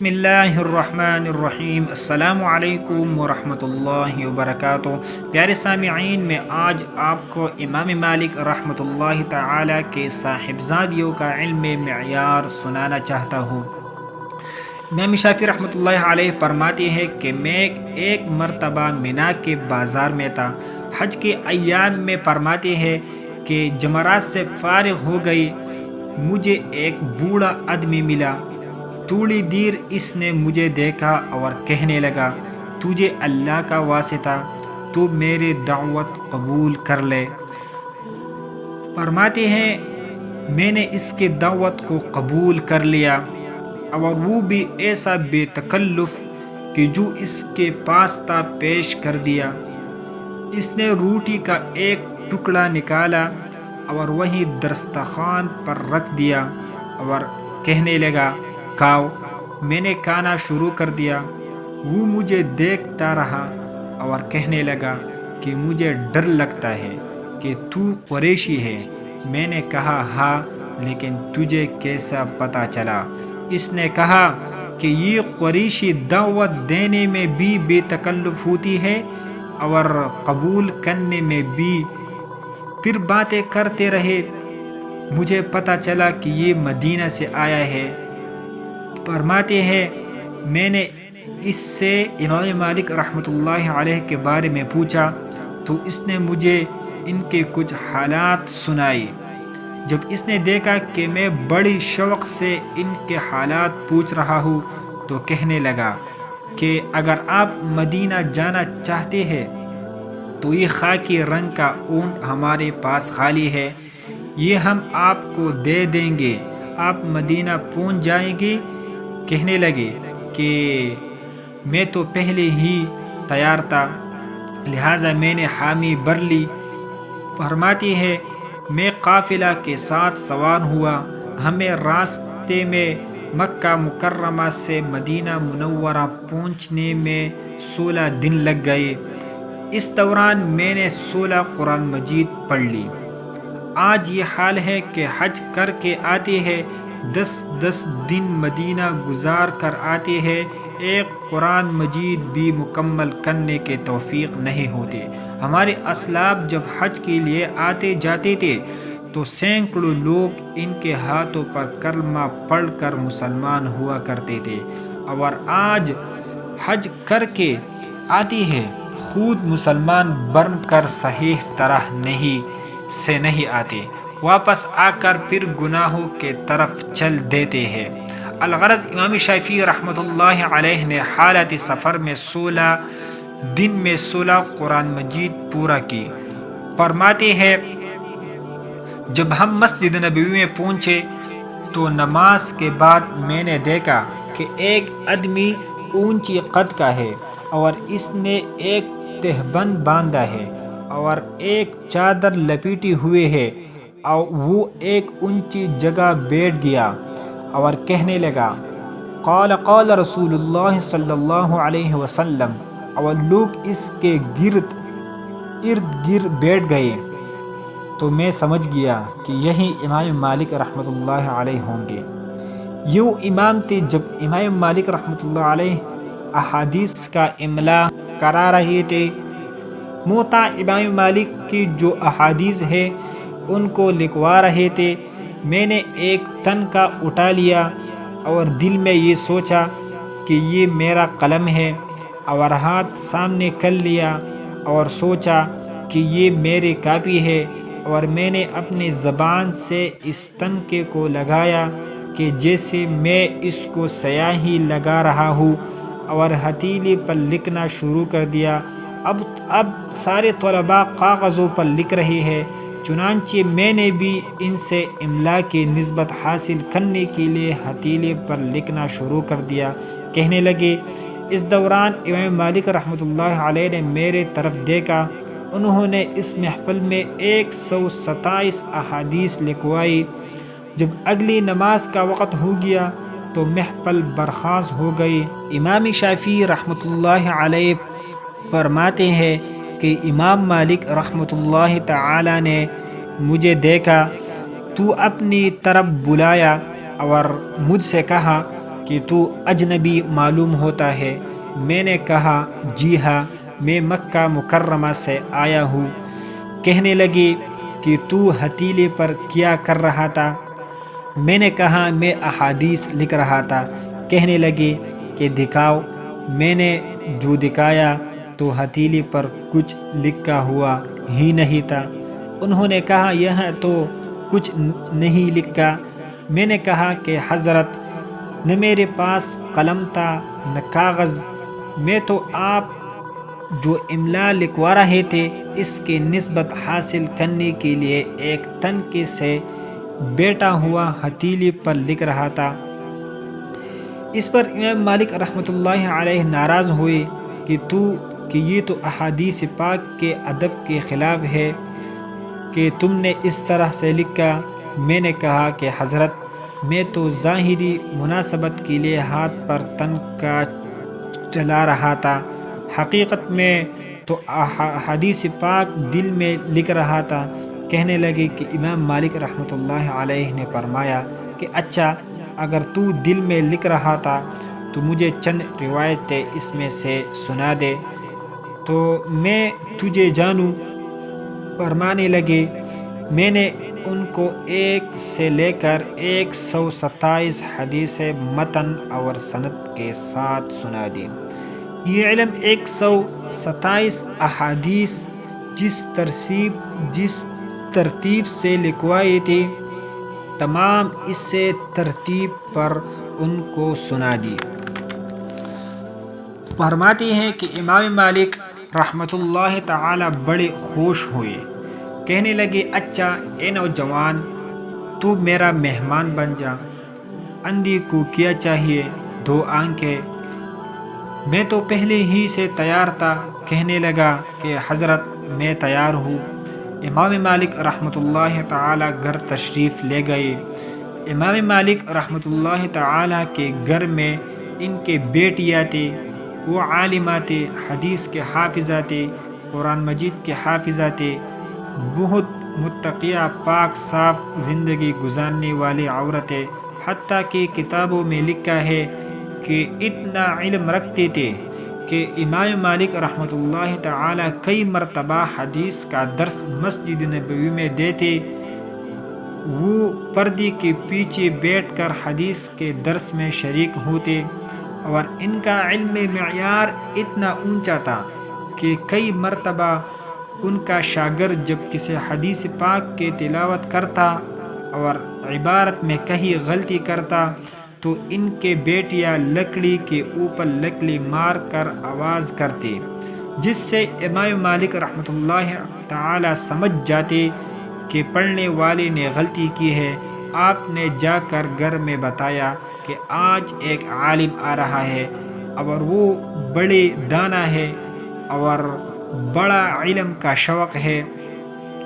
بسم اللہ الرحمن الرحیم۔ السلام علیکم ورحمۃ اللہ وبرکاتہ۔ پیارے سامعین، میں آج آپ کو امام مالک رحمۃ اللہ تعالی کے صاحبزادیوں کا علم معیار سنانا چاہتا ہوں۔ امام شافعی رحمۃ اللہ علیہ فرماتے ہیں کہ میں ایک مرتبہ مینا کے بازار میں تھا۔ حج کے ایام میں فرماتے ہیں کہ جمرات سے فارغ ہو گئی، مجھے ایک بوڑھا آدمی ملا۔ تھوڑی دیر اس نے مجھے دیکھا اور کہنے لگا، تجھے اللہ کا واسطہ، تو میری دعوت قبول کر لے۔ فرماتے ہیں میں نے اس کی دعوت کو قبول کر لیا، اور وہ بھی ایسا بے تکلف کہ جو اس کے پاس تھا پیش کر دیا۔ اس نے روٹی کا ایک ٹکڑا نکالا اور وہی دسترخوان پر رکھ دیا اور کہنے لگا، کھاؤ۔ میں نے کھانا شروع کر دیا۔ وہ مجھے دیکھتا رہا اور کہنے لگا کہ مجھے ڈر لگتا ہے کہ تو قریشی ہے۔ میں نے کہا ہاں، لیکن تجھے کیسا پتہ چلا؟ اس نے کہا کہ یہ قریشی دعوت دینے میں بھی بے تکلف ہوتی ہے اور قبول کرنے میں بھی۔ پھر باتیں کرتے رہے، مجھے پتہ چلا کہ یہ مدینہ سے آیا ہے۔ فرماتے ہیں میں نے اس سے امام مالک رحمۃ اللہ علیہ کے بارے میں پوچھا تو اس نے مجھے ان کے کچھ حالات سنائے۔ جب اس نے دیکھا کہ میں بڑی شوق سے ان کے حالات پوچھ رہا ہوں تو کہنے لگا کہ اگر آپ مدینہ جانا چاہتے ہیں تو یہ خاکی رنگ کا اونٹ ہمارے پاس خالی ہے، یہ ہم آپ کو دے دیں گے، آپ مدینہ پہنچ جائیں گے۔ کہنے لگے کہ میں تو پہلے ہی تیار تھا، لہٰذا میں نے حامی بھر لی۔ فرماتی ہے میں قافلہ کے ساتھ سوار ہوا، ہمیں راستے میں مکہ مکرمہ سے مدینہ منورہ پہنچنے میں 16 دن لگ گئے۔ اس دوران میں نے 16 قرآن مجید پڑھ لی۔ آج یہ حال ہے کہ حج کر کے آتے ہیں، 10 دن مدینہ گزار کر آتے ہیں، ایک قرآن مجید بھی مکمل کرنے کے توفیق نہیں ہوتے۔ ہمارے اسلاف جب حج کے لیے آتے جاتے تھے تو سینکڑوں لوگ ان کے ہاتھوں پر کلمہ پڑھ کر مسلمان ہوا کرتے تھے، اور آج حج کر کے آتی ہے، خود مسلمان بن کر صحیح طرح نہیں آتے، واپس آ کر پھر گناہوں کے طرف چل دیتے ہیں۔ الغرض امام شافعی رحمۃ اللہ علیہ نے حالت سفر میں 16 دن میں 16 قرآن مجید پورا کی۔ فرماتے ہیں جب ہم مسجد نبوی میں پہنچے تو نماز کے بعد میں نے دیکھا کہ ایک آدمی اونچی قد کا ہے اور اس نے ایک تہبند باندھا ہے اور ایک چادر لپیٹی ہوئی ہے، اور وہ ایک اونچی جگہ بیٹھ گیا اور کہنے لگا، قال رسول اللہ صلی اللہ علیہ وسلم، اور لوگ اس کے ارد گرد بیٹھ گئے۔ تو میں سمجھ گیا کہ یہی امام مالک رحمۃ اللہ علیہ ہوں گے۔ یوں امام تھے جب امام مالک رحمۃ اللہ علیہ احادیث کا املا کرا رہے تھے۔ موطا امام مالک کی جو احادیث ہے ان کو لکھوا رہے تھے، میں نے ایک تن کا اٹھا لیا اور دل میں یہ سوچا کہ یہ میرا قلم ہے، اور ہاتھ سامنے کر لیا اور سوچا کہ یہ میری کاپی ہے، اور میں نے اپنی زبان سے اس تنکے کو لگایا کہ جیسے میں اس کو سیاہی لگا رہا ہوں، اور ہتھیلی پر لکھنا شروع کر دیا۔ اب سارے طلباء کاغذوں پر لکھ رہے ہیں، چنانچہ میں نے بھی ان سے املا کی نسبت حاصل کرنے کے لیے ہتھیلی پر لکھنا شروع کر دیا۔ کہنے لگے اس دوران امام مالک رحمۃ اللہ علیہ نے میرے طرف دیکھا، انہوں نے اس محفل میں 127 احادیث لکھوائی۔ جب اگلی نماز کا وقت ہو گیا تو محفل برخاست ہو گئی۔ امام شافعی رحمۃ اللہ علیہ فرماتے ہیں کہ امام مالک رحمۃ اللہ تعالی نے مجھے دیکھا تو اپنی طرف بلایا اور مجھ سے کہا، کہ تو اجنبی معلوم ہوتا ہے۔ میں نے کہا جی ہاں، میں مکہ مکرمہ سے آیا ہوں۔ کہنے لگے کہ تو ہتھیلے پر کیا کر رہا تھا؟ میں نے کہا میں احادیث لکھ رہا تھا۔ کہنے لگے کہ دکھاؤ۔ میں نے جو دکھایا تو ہتھیلی پر کچھ لکھا ہوا ہی نہیں تھا۔ انہوں نے کہا یہاں تو کچھ نہیں لکھا۔ میں نے کہا کہ حضرت، نہ میرے پاس قلم تھا نہ کاغذ، میں تو آپ جو املا لکھوا رہے تھے اس کی نسبت حاصل کرنے کے لیے ایک تنکے سے بیٹھا ہوا ہتھیلی پر لکھ رہا تھا۔ اس پر امام مالک رحمۃ اللہ علیہ ناراض ہوئے کہ یہ تو احادیث پاک کے ادب کے خلاف ہے کہ تم نے اس طرح سے لکھا۔ میں نے کہا کہ حضرت، میں تو ظاہری مناسبت کے لیے ہاتھ پر تنکا چلا رہا تھا، حقیقت میں تو حدیث پاک دل میں لکھ رہا تھا۔ کہنے لگے کہ امام مالک رحمۃ اللہ علیہ نے فرمایا کہ اچھا، اگر تو دل میں لکھ رہا تھا تو مجھے چند روایتیں اس میں سے سنا دے تو میں تجھے جانوں۔ فرمانے لگے میں نے ان کو 1 سے لے کر 127 حدیث متن اور سند کے ساتھ سنا دی۔ یہ علم 127 احادیث جس ترتیب سے لکھوائی تھی، تمام اسے ترتیب پر ان کو سنا دی۔ فرماتے ہیں کہ امام مالک رحمۃ اللہ تعالی بڑے خوش ہوئے۔ کہنے لگے اچھا اے نوجوان، تو میرا مہمان بن جا۔ اندھی کو کیا چاہیے؟ 2 آنکھیں۔ میں تو پہلے ہی سے تیار تھا۔ کہنے لگا کہ حضرت میں تیار ہوں۔ امام مالک رحمۃ اللہ تعالی گھر تشریف لے گئے۔ امام مالک رحمۃ اللہ تعالی کے گھر میں ان کے بیٹیاں تھے، وہ عالمات، حدیث کے حافظہ تھے، قرآن مجید کے حافظہ تھے، بہت متقیہ پاک صاف زندگی گزارنے والی عورتیں، حتیٰ کہ کتابوں میں لکھا ہے کہ اتنا علم رکھتے تھے کہ امام مالک رحمۃ اللہ تعالی کئی مرتبہ حدیث کا درس مسجد نبوی میں دیتے۔ وہ پردے کے پیچھے بیٹھ کر حدیث کے درس میں شریک ہوتے، اور ان کا علم معیار اتنا اونچا تھا کہ کئی مرتبہ ان کا شاگرد جب کسی حدیث پاک کی تلاوت کرتا اور عبارت میں کہیں غلطی کرتا تو ان کے بیٹیاں لکڑی کے اوپر لکڑی مار کر آواز کرتی، جس سے امام مالک رحمۃ اللہ تعالی سمجھ جاتے کہ پڑھنے والے نے غلطی کی ہے۔ آپ نے جا کر گھر میں بتایا کہ آج ایک عالم آ رہا ہے اور وہ بڑے دانا ہے اور بڑا علم کا شوق ہے۔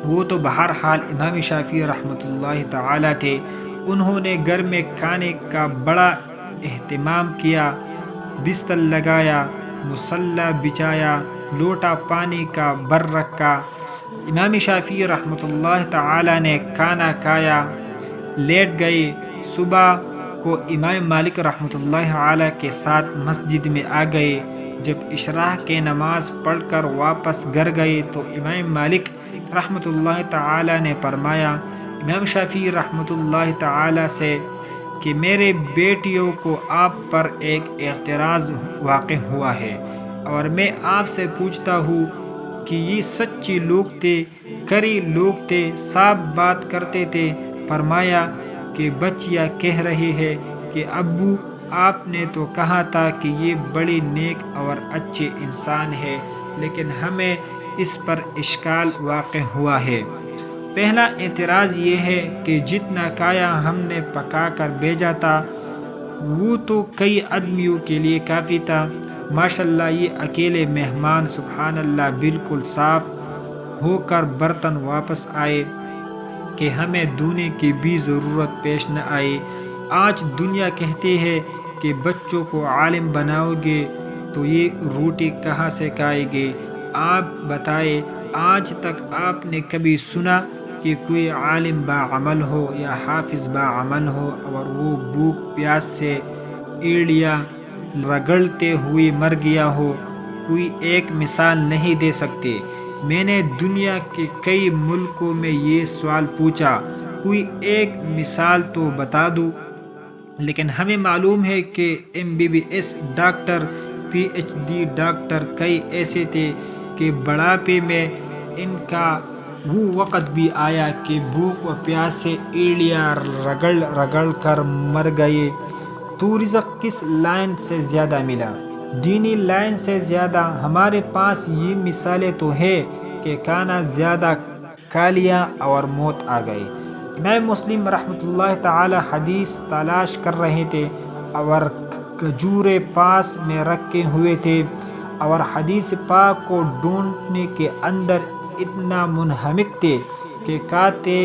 وہ تو بہرحال امام شافعی رحمۃ اللہ تعالی تھے۔ انہوں نے گھر میں کھانے کا بڑا اہتمام کیا، بستر لگایا، مصلی بچھایا، لوٹا پانی کا بر رکھا۔ امام شافعی رحمۃ اللہ تعالی نے کھانا کھایا، لیٹ گئے۔ صبح کو امام مالک رحمۃ اللہ علیہ کے ساتھ مسجد میں آ گئے۔ جب عشاء کی نماز پڑھ کر واپس گھر گئے تو امام مالک رحمۃ اللہ تعالی نے فرمایا امام شافعی رحمۃ اللہ تعالی سے کہ میرے بیٹیوں کو آپ پر ایک اعتراض واقع ہوا ہے، اور میں آپ سے پوچھتا ہوں کہ یہ سچے لوگ تھے، کری لوگ تھے، صاف بات کرتے تھے؟ فرمایا کہ بچیاں کہہ رہے ہیں کہ ابو، آپ نے تو کہا تھا کہ یہ بڑے نیک اور اچھے انسان ہے، لیکن ہمیں اس پر اشکال واقع ہوا ہے۔ پہلا اعتراض یہ ہے کہ جتنا کھایا ہم نے پکا کر بھیجا تھا وہ تو کئی آدمیوں کے لیے کافی تھا، ماشاءاللہ یہ اکیلے مہمان سبحان اللہ بالکل صاف ہو کر برتن واپس آئے کہ ہمیں دھونے کی بھی ضرورت پیش نہ آئی۔ آج دنیا کہتی ہے کہ بچوں کو عالم بناؤ گے تو یہ روٹی کہاں سے کھائے گے؟ آپ بتائیں، آج تک آپ نے کبھی سنا کہ کوئی عالم باعمل ہو یا حافظ باعمل ہو اور وہ بھوک پیاس سے ایڑیاں رگڑتے ہوئے مر گیا ہو، کوئی ایک مثال نہیں دے سکتے۔ میں نے دنیا کے کئی ملکوں میں یہ سوال پوچھا، کوئی ایک مثال تو بتا دو، لیکن ہمیں معلوم ہے کہ MBBS ڈاکٹر، PhD ڈاکٹر کئی ایسے تھے کہ بڑھاپے میں ان کا وہ وقت بھی آیا کہ بھوک و پیاس سے ایڑیاں رگڑ رگڑ کر مر گئے۔ تو رزق کس لائن سے زیادہ ملا؟ دینی لائن سے زیادہ۔ ہمارے پاس یہ مثالیں تو ہے کہ کھانا زیادہ کھا لیا اور موت آ گئی۔ امام مسلم رحمۃ اللہ تعالی حدیث تلاش کر رہے تھے اور کھجوریں پاس میں رکھے ہوئے تھے، اور حدیث پاک کو ڈھونڈنے کے اندر اتنا منہمک تھے کہ کھاتے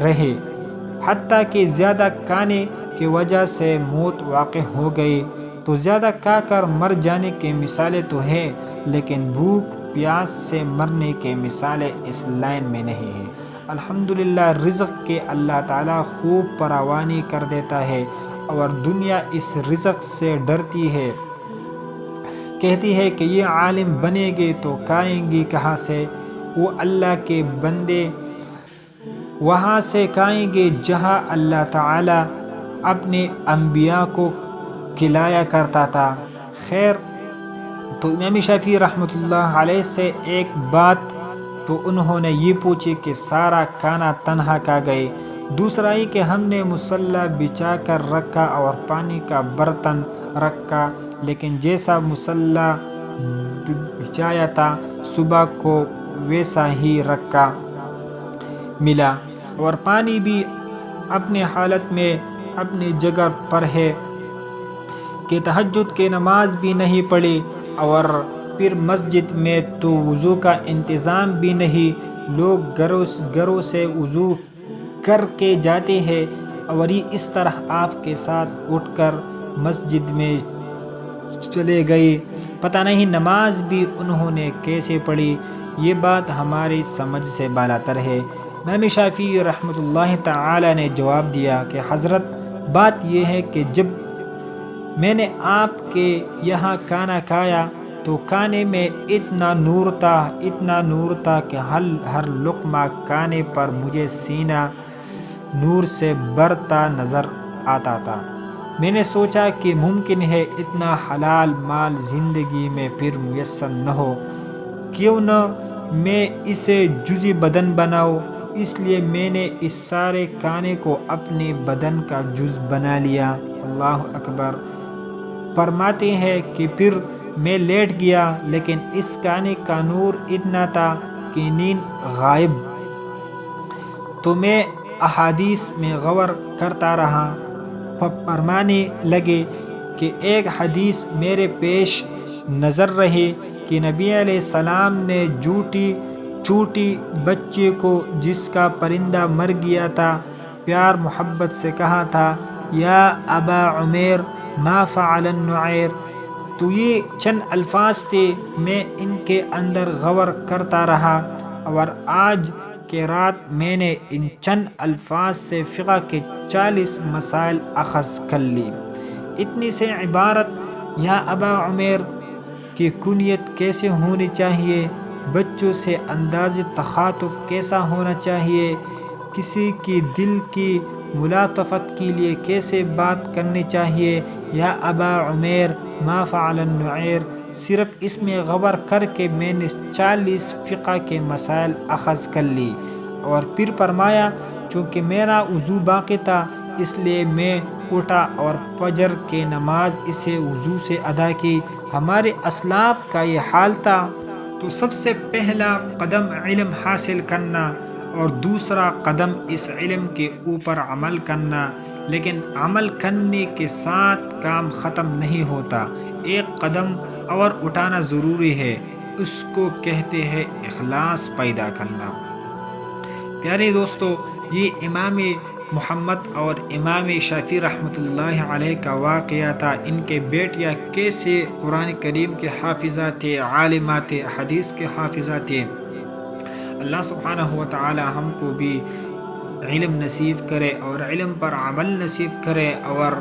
رہے، حتیٰ کہ زیادہ کھانے کی وجہ سے موت واقع ہو گئی۔ تو زیادہ کھا کر مر جانے کی مثالیں تو ہیں، لیکن بھوک پیاس سے مرنے کی مثالیں اس لائن میں نہیں ہیں۔ الحمدللہ رزق کے اللہ تعالیٰ خوب فراوانی کر دیتا ہے، اور دنیا اس رزق سے ڈرتی ہے، کہتی ہے کہ یہ عالم بنے گے تو کھائیں گی کہاں سے؟ وہ اللہ کے بندے وہاں سے کھائیں گے جہاں اللہ تعالیٰ اپنے انبیاء کو کھلایا کرتا تھا۔ خیر، تو امام شافعی رحمۃ اللہ علیہ سے ایک بات تو انہوں نے یہ پوچھی کہ سارا کھانا تنہا کھا گئے۔ دوسرا یہ کہ ہم نے مصلی بچھا کر رکھا اور پانی کا برتن رکھا، لیکن جیسا مصلی بچھایا تھا صبح کو ویسا ہی رکھا ملا، اور پانی بھی اپنے حالت میں اپنی جگہ پر ہے، کہ تہجد کی نماز بھی نہیں پڑھی، اور پھر مسجد میں تو وضو کا انتظام بھی نہیں، لوگ گھروں سے وضو کر کے جاتے ہیں، اور یہ اس طرح آپ کے ساتھ اٹھ کر مسجد میں چلے گئے، پتہ نہیں نماز بھی انہوں نے کیسے پڑھی۔ یہ بات ہماری سمجھ سے بالاتر ہے۔ امام شافعی رحمۃ اللہ تعالی نے جواب دیا کہ حضرت، بات یہ ہے کہ جب میں نے آپ کے یہاں کھانا کھایا تو کھانے میں اتنا نور تھا کہ ہر لقمہ کھانے پر مجھے سینہ نور سے بھرتا نظر آتا تھا۔ میں نے سوچا کہ ممکن ہے اتنا حلال مال زندگی میں پھر میسر نہ ہو، کیوں نہ میں اسے جزء بدن بناؤں؟ اس لیے میں نے اس سارے کھانے کو اپنے بدن کا جز بنا لیا۔ اللہ اکبر۔ فرماتے ہیں کہ پھر میں لیٹ گیا، لیکن اس کھانے کا نور اتنا تھا کہ نیند غائب۔ تو میں احادیث میں غور کرتا رہا، فرمانے لگے کہ ایک حدیث میرے پیش نظر رہی کہ نبی علیہ السلام نے چھوٹی بچے کو جس کا پرندہ مر گیا تھا پیار محبت سے کہا تھا، یا ابا عمیر ما فعل النعیر۔ تو یہ چند الفاظ تھے، میں ان کے اندر غور کرتا رہا، اور آج کے رات میں نے ان چند الفاظ سے فقہ کے 40 مسائل اخذ کر لی۔ اتنی سے عبارت یا ابا عمیر کی کنیت کیسے ہونی چاہیے، بچوں سے انداز تخاطب کیسا ہونا چاہیے، کسی کی دل کی ملاطفت کے لیے کیسے بات کرنی چاہیے، یا ابا عمیر ما فعل النعیر، صرف اس میں غور کر کے میں نے 40 فقہ کے مسائل اخذ کر لی۔ اور پھر فرمایا چونکہ میرا وضو باقی تھا اس لیے میں اٹھا اور فجر کی نماز اسے وضو سے ادا کی۔ ہمارے اسلاف کا یہ حال تھا۔ تو سب سے پہلا قدم علم حاصل کرنا، اور دوسرا قدم اس علم کے اوپر عمل کرنا، لیکن عمل کرنے کے ساتھ کام ختم نہیں ہوتا، ایک قدم اور اٹھانا ضروری ہے، اس کو کہتے ہیں اخلاص پیدا کرنا۔ پیارے دوستو، یہ امام محمد اور امام شافعی رحمۃ اللہ علیہ کا واقعہ تھا۔ ان کے بیٹیاں کیسے قرآن کریم کے حافظہ تھے، عالمات تھے، حدیث کے حافظہ تھے۔ اللہ سبحانہ و تعالی ہم کو بھی علم نصیب کرے اور علم پر عمل نصیب کرے، اور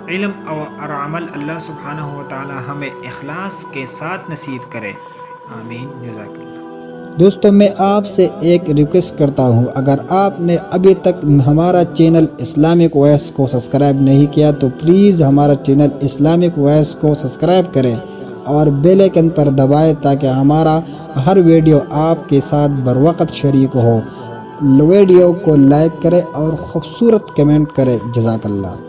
علم اور عمل اللہ سبحانہ و تعالی ہمیں اخلاص کے ساتھ نصیب کرے، آمین، جزاک اللہ۔ دوستو میں آپ سے ایک ریکویسٹ کرتا ہوں، اگر آپ نے ابھی تک ہمارا چینل اسلامک وائس کو سبسکرائب نہیں کیا تو پلیز ہمارا چینل اسلامک وائس کو سبسکرائب کریں اور بیل آئکن پر دبائیں تاکہ ہمارا ہر ویڈیو آپ کے ساتھ بروقت شریک ہو۔ ویڈیو کو لائک کریں اور خوبصورت کمنٹ کریں۔ جزاک اللہ۔